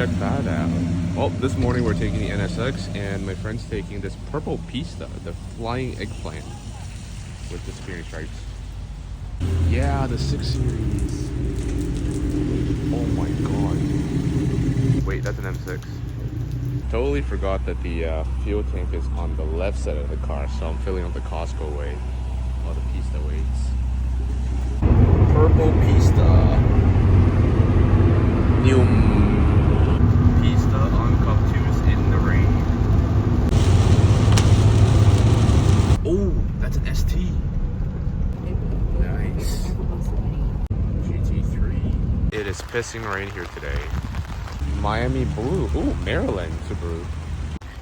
check that out. Well, this morning we're taking the NSX and my friend's taking this purple Pista, the flying eggplant with disappearing stripes. Yeah, the 6 Series. Oh my god. Wait, that's an M6. Totally forgot that the fuel tank is on the left side of the car, so I'm filling up the Costco way while the Pista waits. Purple Pista. New Pista on Cup 2s in the rain. Oh, that's an ST. Nice. GT3. It is pissing rain here today. Miami blue. Ooh, Maryland Subaru.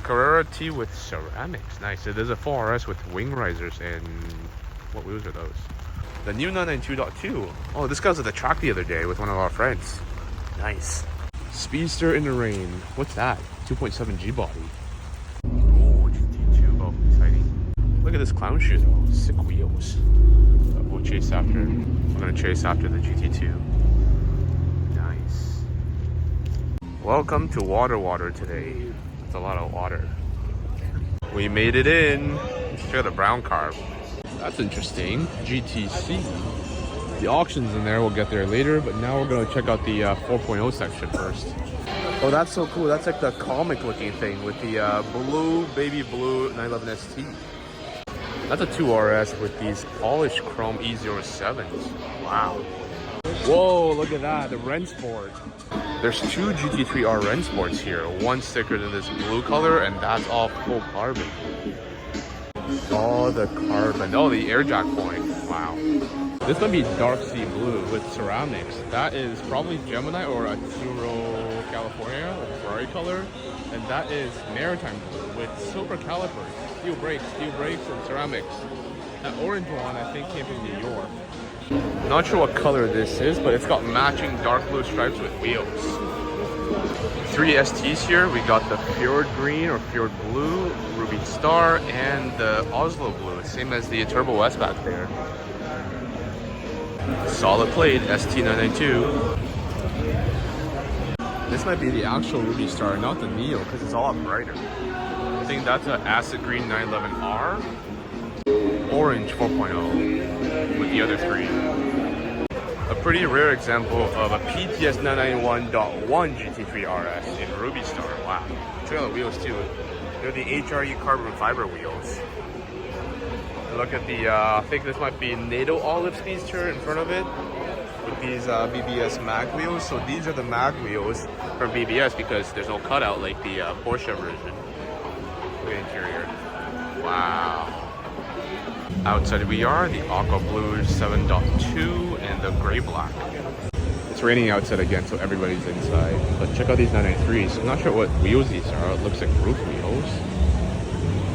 Carrera T with ceramics. Nice. It is a 4RS with wing risers and what wheels are those? The new 992.2. Oh, this guy was at the track the other day with one of our friends. Nice. Speedster in the rain. What's that? 2.7 G body. Oh, GT2. Oh, exciting. Look at this clown shoe though. Sick wheels. We'll chase after. We're gonna chase after the GT2. Nice. Welcome to WaterWater today. It's a lot of water. We made it in. Let's check out the brown car. That's interesting. GTC. The auction's in there. We'll get there later. But now we're gonna check out the 4.0 section first. Oh, that's so cool. That's like the comic-looking thing with the blue, baby blue 911 ST. That's a 2RS with these polished chrome E07s. Wow. Whoa, look at that. The Rennsport. There's 2 GT3R Rennsports here. One thicker than this blue color, and that's all full carbon. Oh, the carbon. Oh, the air jack point. Wow. This might be dark sea blue with ceramics. That is probably Gemini or a Turo California, like Ferrari color. And that is maritime blue with silver calipers, steel brakes, and ceramics. That orange one, I think, came from New York. Not sure what color this is, but it's got matching dark blue stripes with wheels. 3 STs here. We got the Fjord Green or Fjord Blue, Ruby Star, and the Oslo Blue, same as the Turbo S back there. Solid plate, ST992. This might be the actual Ruby Star, not the Neo, because it's a lot brighter. I think that's an Acid Green 911R. Orange 4.0 with the other 3. A pretty rare example of a PTS 991.1 GT3 RS in Ruby Star. Wow. Check out the wheels too. They're the HRE carbon fiber wheels. Look at the, I think this might be NATO Olive Speedster in front of it with these BBS mag wheels. So these are the mag wheels from BBS because there's no cutout like the Porsche version. Look at the interior. Wow. Outside we are, the Aqua Blue 7.2 and the Gray Black. It's raining outside again, so everybody's inside. But check out these 993s. I'm not sure what wheels these are. It looks like roof wheels.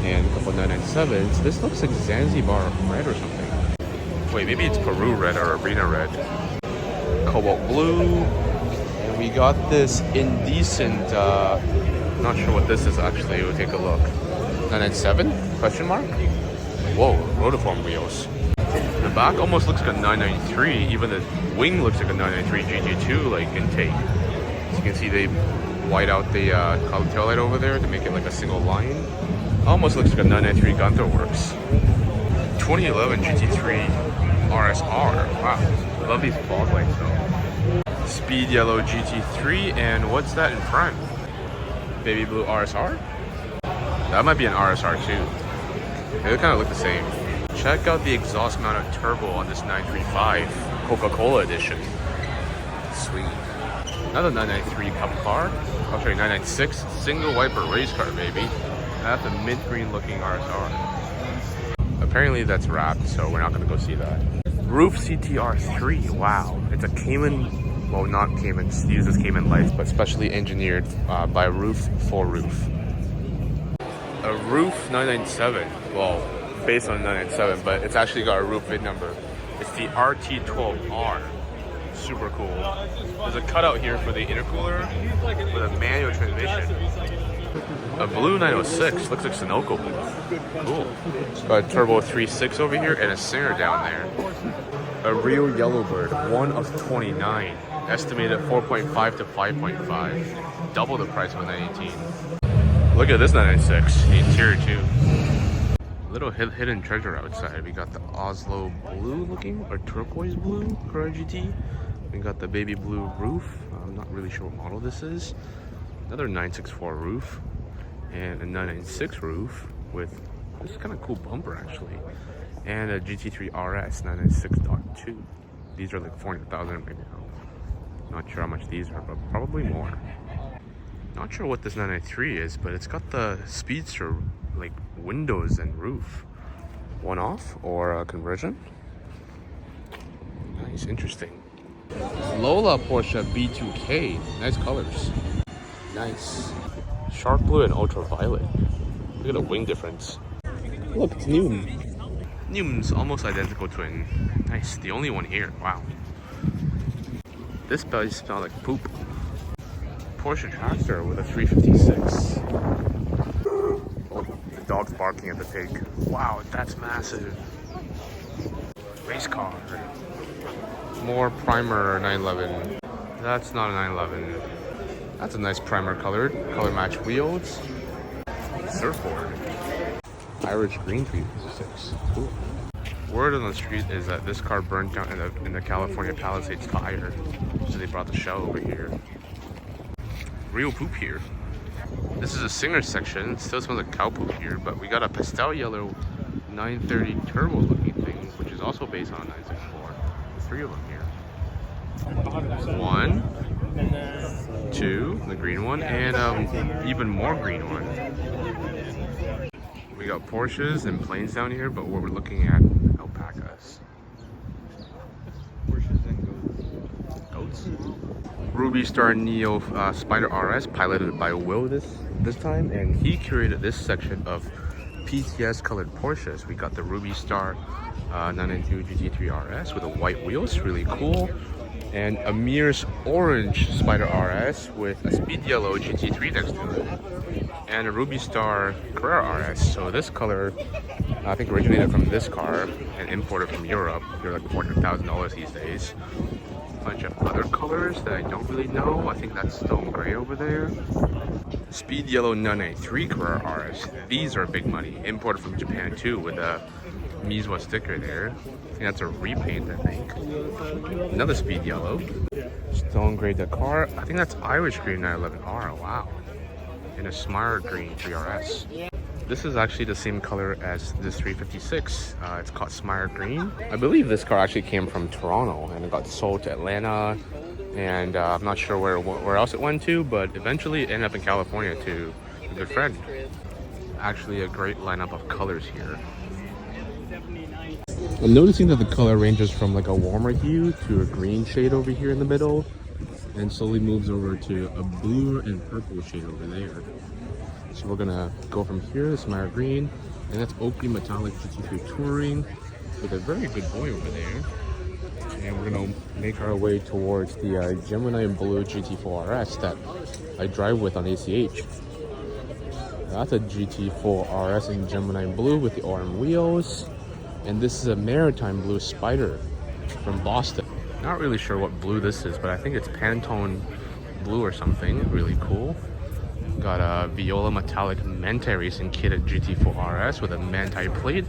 And a couple 997s. This looks like Zanzibar red or something. Wait, maybe it's Peru red or Arena red. Cobalt blue. And we got this indecent, not sure what this is actually. We'll take a look. 997? Question mark? Whoa, rotiform wheels. The back almost looks like a 993. Even the wing looks like a 993 GT2 like intake. As you can see, they white out the colored tail light over there to make it like a single line. Almost looks like a 993 Gunther Works. 2011 GT3 RSR. Wow, love these fog lights though. Speed yellow GT3, and what's that in front? Baby blue RSR? That might be an RSR too. They kind of look the same. Check out the exhaust mounted turbo on this 935 Coca-Cola edition. Sweet. Another 993 Cup car. I'll show you 996 single wiper race car, baby. And that's a mint green looking RSR. Apparently that's wrapped, so we're not going to go see that. Roof CTR3. Wow. It's a Cayman, well, not Cayman, it's used as Cayman Lights, but specially engineered by Roof for Roof. A Roof 997, well, based on 997, but it's actually got a Roof VIN number. It's the RT12R. Super cool. There's a cutout here for the intercooler with a manual transmission. A blue 906, looks like Sunoco blue. Cool. It's got a turbo 3.6 over here and a Singer down there. A real Yellowbird, 1 of 29. Estimated 4.5 to 5.5. Double the price of a 918. Look at this 996. The interior too. Little hidden treasure outside. We got the Oslo blue looking, or turquoise blue Corolla GT. We got the baby blue roof. I'm not really sure what model this is. Another 964 roof. And a 996 roof with this kind of cool bumper actually. And a GT3 RS 996.2. These are like 400,000 right now. Not sure how much these are, but probably more. Not sure what this 993 is, but it's got the Speedster like windows and roof. One off or a conversion? Nice, interesting. Lola Porsche B2K. Nice colors. Nice. Shark blue and ultraviolet. Look at the wing difference. Look, it's Newton. Newton's almost identical twin. Nice, the only one here. Wow. This belly smells like poop. Porsche tractor with a 356. Oh, the dog's barking at the pig. Wow, that's massive. Race car. More primer 911. That's not a 911. That's a nice primer colored. Color match wheels. Surfboard. Irish green 356. Cool. Word on the street is that this car burnt down in the California Palisades fire. So they brought the shell over here. Real poop here. This is a Singer section. It still smells like cow poop here, but we got a pastel yellow 930 turbo looking thing, which is also based on a 964. 3 of them here. 1, 2, the green one, and even more green one. We got Porsches and planes down here, but what we're looking at, alpacas. Porsches and goats. Ruby Star Neo Spider RS, piloted by Will this time, and he curated this section of PTS colored Porsches. We got the Ruby Star 992 GT3 RS with the white wheels, really cool, and Amir's Orange Spider RS with a speed yellow GT3 next to it, and a Ruby Star Carrera RS. So this color, I think, originated from this car and imported from Europe. They're like $400,000 these days. Bunch of other colors that I don't really know. I think that's stone gray over there. Speed yellow 993 Carrera RS. These are big money. Imported from Japan too with a Mizuwa sticker there. I think that's a repaint, I think. Another speed yellow. Stone gray Dakar. I think that's Irish green 911R. Wow. And a Smire green 3RS. This is actually the same color as this 356. It's called Smire green. I believe this car actually came from Toronto and it got sold to Atlanta, and I'm not sure where else it went to, but eventually it ended up in California to a good friend. Actually a great lineup of colors here. I'm noticing that the color ranges from like a warmer hue to a green shade over here in the middle, and slowly moves over to a blue and purple shade over there. So we're gonna go from here, this Smire green, and that's Oakley Metallic GT3 Touring with a very good boy over there. And we're gonna make our way towards the Gemini Blue GT4 RS that I drive with on ACH. That's a GT4 RS in Gemini Blue with the orange wheels. And this is a Maritime Blue Spider from Boston. Not really sure what blue this is, but I think it's Pantone blue or something. Really cool. Got a Viola Metallic Manti Racing kitted GT4 RS with a Manti plate.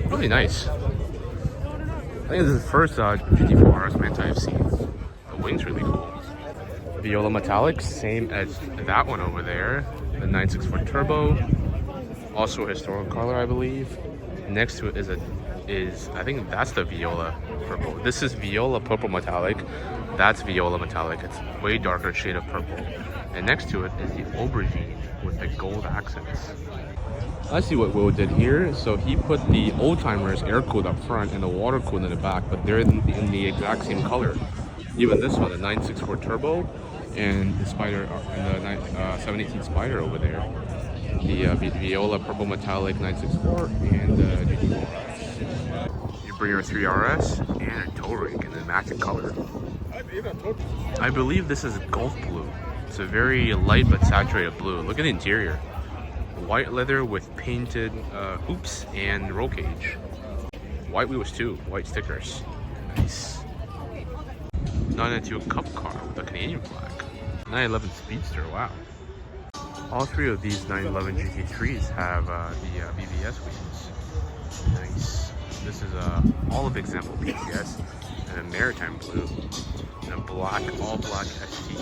Really nice. I think this is the first GT4 RS Manti I've seen. The wing's really cool. Viola Metallic, same as that one over there. The 964 Turbo. Also a historical color, I believe. Next to it is I think that's the Viola Purple. This is Viola Purple Metallic. That's Viola Metallic. It's way darker shade of purple. And next to it is the Aubergine with the gold accents. I see what Will did here. So he put the old-timers air-cooled up front and the water-cooled in the back, but they're in the exact same color. Even this one, the 964 Turbo, and the Spider, and the 718 Spider over there. The Viola Purple Metallic 964 and the GT4 RS. You bring your 3RS and a tow rig in the matching color. I believe this is Gulf Blue. It's a very light but saturated blue. Look at the interior. White leather with painted hoops and roll cage. White wheels too, white stickers. Nice. 992 Cup car with a Canadian flag. 911 Speedster, wow. All three of these 911 GT3s have the BBS wheels. Nice. This is a olive example PTS and a maritime blue and a black, all black ST.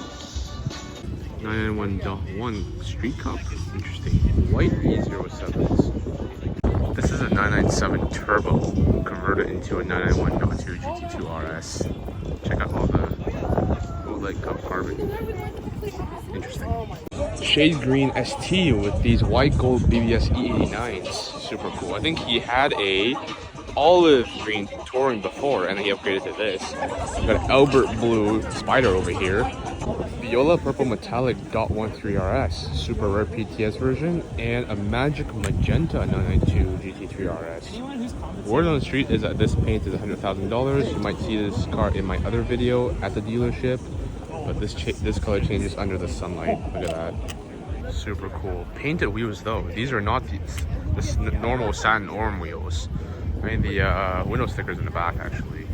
991.1 Street Cup, interesting. White E07s. This is a 997 Turbo converted into a 991.2 GT2 RS. Check out all the bootleg cup carbon. Interesting. Shade green ST with these white gold BBS E89s. Super cool. I think he had a olive green touring before and he upgraded to this. We've got Albert blue Spider over here. Viola purple metallic .13 RS, super rare PTS version, and a magic magenta 992 GT3 RS. Word on the street is that this paint is $100,000. You might see this car in my other video at the dealership, but this color changes under the sunlight. Look at that. Super cool. Painted wheels though. These are not the normal satin orange wheels. I mean the window stickers in the back actually.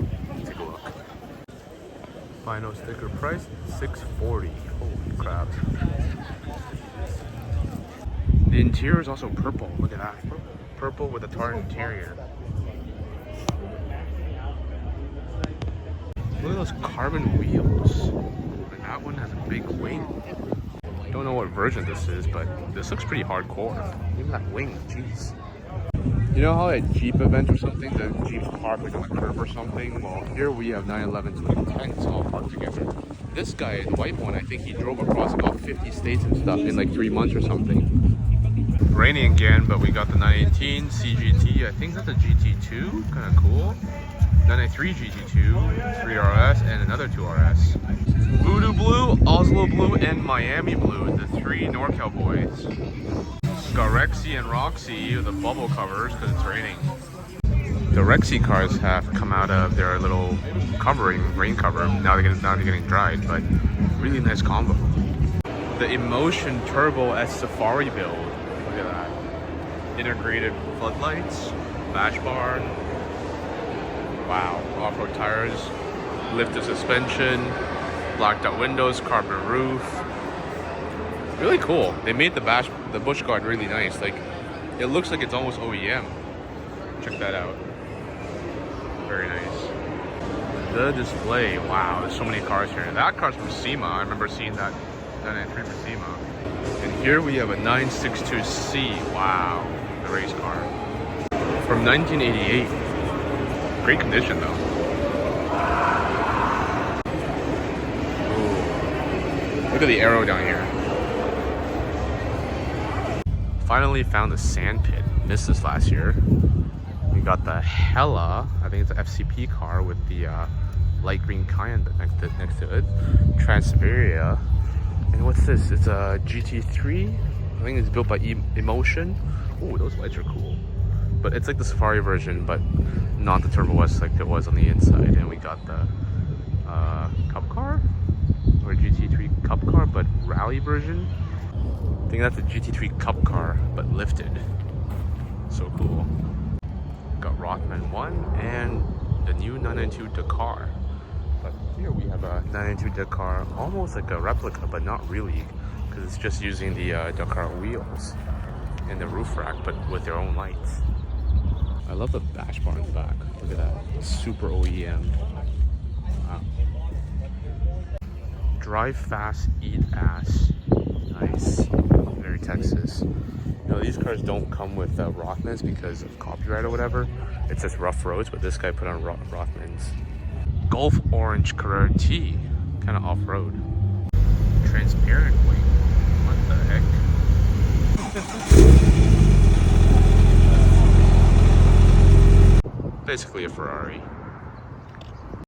Take a look. Final sticker price $640. Holy crap. The interior is also purple. Look at that. Purple with a tar interior. Look at those carbon wheels. And that one has a big wing. Don't know what version this is, but this looks pretty hardcore. Even that wing, jeez. You know how at Jeep events or something, the Jeep's parked like on a curb or something? Well, here we have 911s with 10s all parked together. This guy, the white one, I think he drove across about 50 states and stuff in like 3 months or something. Raining again, but we got the 918 CGT. I think that's a GT2, kind of cool. 993 GT2, 3RS, and another 2RS. Voodoo Blue, Oslo Blue, and Miami Blue, the 3 NorCal boys. Got Rexy and Roxy, the bubble covers, because it's raining. The Rexy cars have come out of their little covering, rain cover. Now they're getting dried, but really nice combo. The Emotion Turbo S Safari build. Look at that. Integrated floodlights, bash bar. Wow, off-road tires, lifted suspension, blacked out windows, carbon roof. Really cool. They made the bush guard really nice. Like, it looks like it's almost OEM. Check that out. Very nice. The display. Wow, there's so many cars here. That car's from SEMA. I remember seeing that 993 from SEMA. And here we have a 962C. Wow, the race car. From 1988. Great condition though. Ooh. Look at the arrow down here. Finally found the sand pit. Missed this last year. We got the Hella, I think it's an FCP car with the light green Cayenne next to it. Transiberia. And what's this? It's a GT3. I think it's built by Emotion. Oh, those lights are cool. But it's like the Safari version, but not the Turbo S like it was on the inside. And we got the Cup car, or GT3 Cup car, but rally version. I think that's a GT3 Cup car, but lifted. So cool. Got Rothman 1 and the new 992 Dakar. But here we have a 992 Dakar, almost like a replica, but not really, because it's just using the Dakar wheels and the roof rack, but with their own lights. I love the bash bar in the back. Look at that. Super OEM. Wow. Drive fast, eat ass. Nice. Very Texas. You know, these cars don't come with Rothmans because of copyright or whatever. It's just rough roads, but this guy put on Rothmans. Golf Orange Carrera T. Kind of off-road. Transparent wing. What the heck? Basically a Ferrari.